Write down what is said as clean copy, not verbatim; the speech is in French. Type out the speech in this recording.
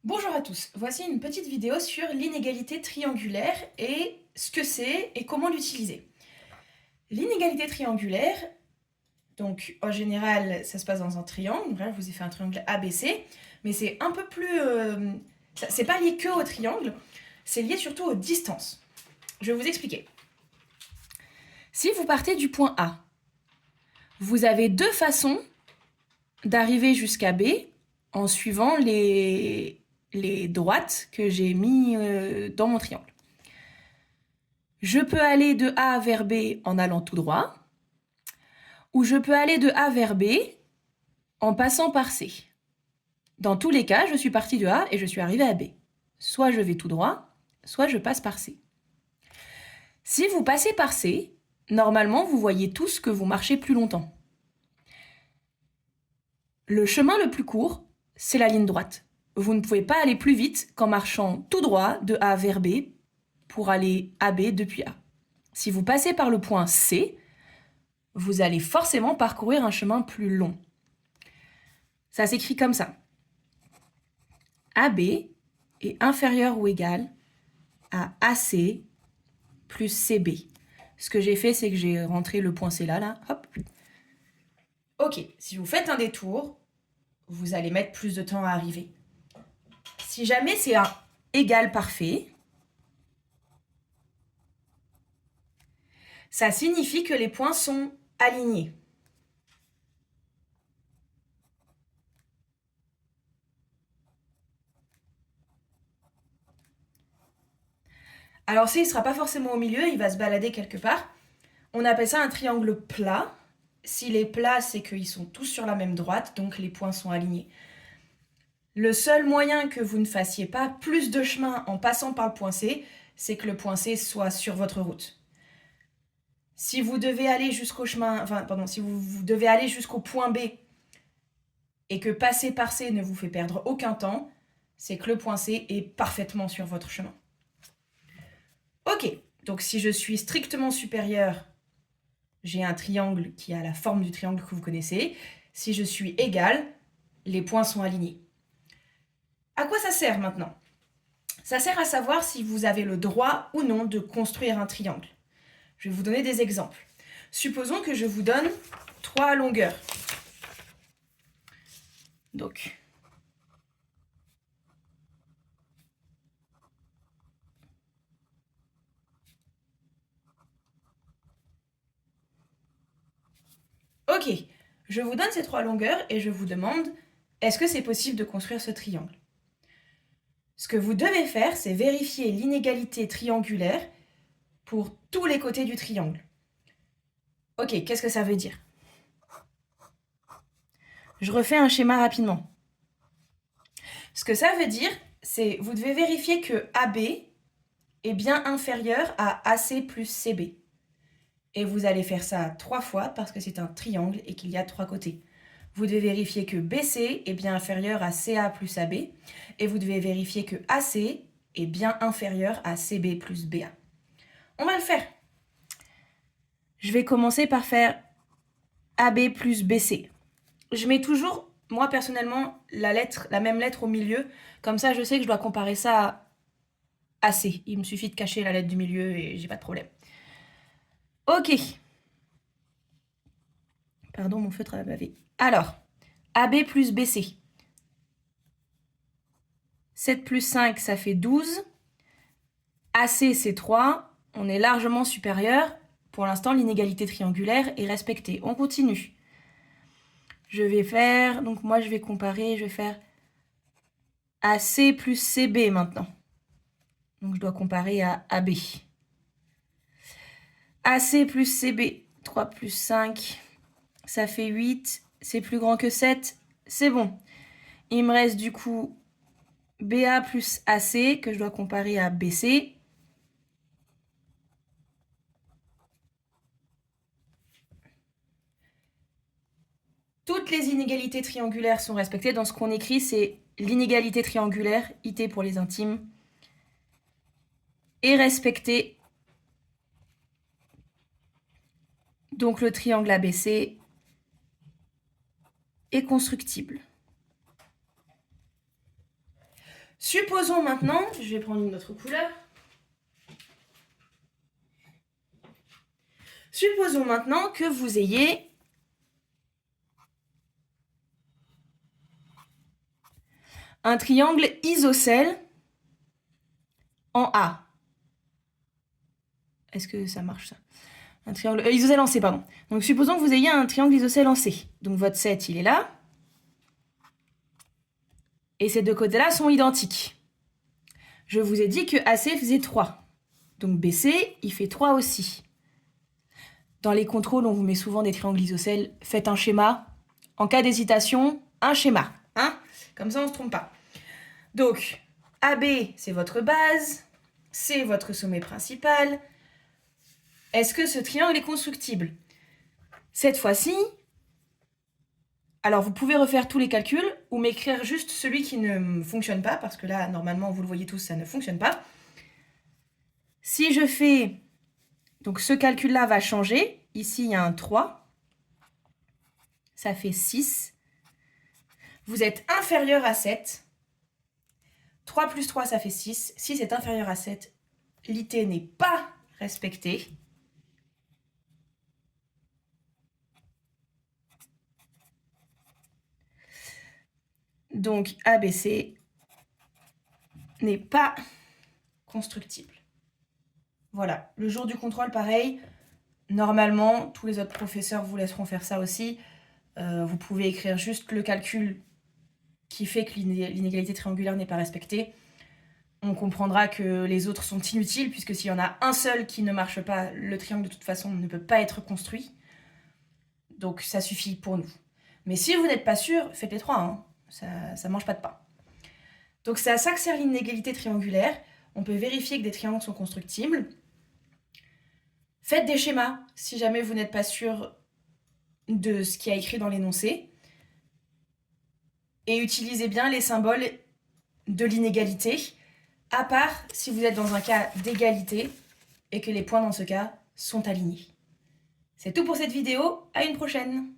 Bonjour à tous, voici une petite vidéo sur l'inégalité triangulaire et ce que c'est et comment l'utiliser. L'inégalité triangulaire, donc en général ça se passe dans un triangle, voilà, je vous ai fait un triangle ABC, mais c'est un peu plus... c'est pas lié que au triangle, c'est lié surtout aux distances. Je vais vous expliquer. Si vous partez du point A, vous avez deux façons d'arriver jusqu'à B en suivant les droites que j'ai mis dans mon triangle. Je peux aller de A vers B en allant tout droit, ou je peux aller de A vers B en passant par C. Dans tous les cas, je suis partie de A et je suis arrivée à B. Soit je vais tout droit, soit je passe par C. Si vous passez par C, normalement, vous voyez tous que vous marchez plus longtemps. Le chemin le plus court, c'est la ligne droite. Vous ne pouvez pas aller plus vite qu'en marchant tout droit de A vers B pour aller à B depuis A. Si vous passez par le point C, vous allez forcément parcourir un chemin plus long. Ça s'écrit comme ça. AB est inférieur ou égal à AC plus CB. Ce que j'ai fait, c'est que j'ai rentré le point C là, hop. Ok, si vous faites un détour, vous allez mettre plus de temps à arriver. Si jamais c'est un égal parfait, ça signifie que les points sont alignés. Alors C, il ne sera pas forcément au milieu, il va se balader quelque part. On appelle ça un triangle plat. S'il est plat, c'est qu'ils sont tous sur la même droite, donc les points sont alignés. Le seul moyen que vous ne fassiez pas plus de chemin en passant par le point C, c'est que le point C soit sur votre route. Si vous devez aller jusqu'au si vous devez aller jusqu'au point B et que passer par C ne vous fait perdre aucun temps, c'est que le point C est parfaitement sur votre chemin. Ok, donc si je suis strictement supérieur, j'ai un triangle qui a la forme du triangle que vous connaissez. Si je suis égal, les points sont alignés. À quoi ça sert maintenant ? Ça sert à savoir si vous avez le droit ou non de construire un triangle. Je vais vous donner des exemples. Supposons que je vous donne 3 longueurs. Donc, ok, je vous donne ces 3 longueurs et je vous demande, est-ce que c'est possible de construire ce triangle ? Ce que vous devez faire, c'est vérifier l'inégalité triangulaire pour tous les côtés du triangle. Ok, qu'est-ce que ça veut dire ? Je refais un schéma rapidement. Ce que ça veut dire, c'est vous devez vérifier que AB est bien inférieur à AC plus CB. Et vous allez faire ça 3 fois parce que c'est un triangle et qu'il y a 3 côtés. Vous devez vérifier que BC est bien inférieur à CA plus AB. Et vous devez vérifier que AC est bien inférieur à CB plus BA. On va le faire. Je vais commencer par faire AB plus BC. Je mets toujours, moi personnellement, la même lettre au milieu. Comme ça, je sais que je dois comparer ça à AC. Il me suffit de cacher la lettre du milieu et j'ai pas de problème. Ok. Pardon, mon feutre a bavé. Alors, AB plus BC. 7 plus 5, ça fait 12. AC, c'est 3. On est largement supérieur. Pour l'instant, l'inégalité triangulaire est respectée. On continue. Je vais faire... Donc moi, je vais comparer. Je vais faire AC plus CB maintenant. Donc je dois comparer à AB. AC plus CB. 3 plus 5, ça fait 8. C'est plus grand que 7. C'est bon. Il me reste du coup BA plus AC que je dois comparer à BC. Toutes les inégalités triangulaires sont respectées. Dans ce qu'on écrit, c'est l'inégalité triangulaire, IT pour les intimes, est respectée. Donc le triangle ABC est constructible. Supposons maintenant, je vais prendre une autre couleur. Supposons maintenant que vous ayez un triangle isocèle en A. Est-ce que ça marche ça? Un triangle isocèle en C, pardon. Donc supposons que vous ayez un triangle isocèle en C. Donc votre 7, il est là. Et ces deux côtés-là sont identiques. Je vous ai dit que AC faisait 3. Donc BC, il fait 3 aussi. Dans les contrôles, on vous met souvent des triangles isocèles. Faites un schéma. En cas d'hésitation, un schéma. Hein? Comme ça, on ne se trompe pas. Donc, AB, c'est votre base. C, votre sommet principal. Est-ce que ce triangle est constructible? Cette fois-ci, alors vous pouvez refaire tous les calculs ou m'écrire juste celui qui ne fonctionne pas, parce que là, normalement, vous le voyez tous, ça ne fonctionne pas. Si je fais... Donc ce calcul-là va changer. Ici, il y a un 3. Ça fait 6. Vous êtes inférieur à 7. 3 plus 3, ça fait 6. 6 est inférieur à 7. L'IT n'est pas respecté. Donc ABC n'est pas constructible. Voilà, le jour du contrôle, pareil. Normalement, tous les autres professeurs vous laisseront faire ça aussi. Vous pouvez écrire juste le calcul qui fait que l'inégalité triangulaire n'est pas respectée. On comprendra que les autres sont inutiles, puisque s'il y en a un seul qui ne marche pas, le triangle de toute façon ne peut pas être construit. Donc ça suffit pour nous. Mais si vous n'êtes pas sûr, faites les trois, hein. Ça mange pas de pain. Donc c'est à ça que sert l'inégalité triangulaire. On peut vérifier que des triangles sont constructibles. Faites des schémas si jamais vous n'êtes pas sûr de ce qu'il y a écrit dans l'énoncé. Et utilisez bien les symboles de l'inégalité, à part si vous êtes dans un cas d'égalité et que les points dans ce cas sont alignés. C'est tout pour cette vidéo, à une prochaine!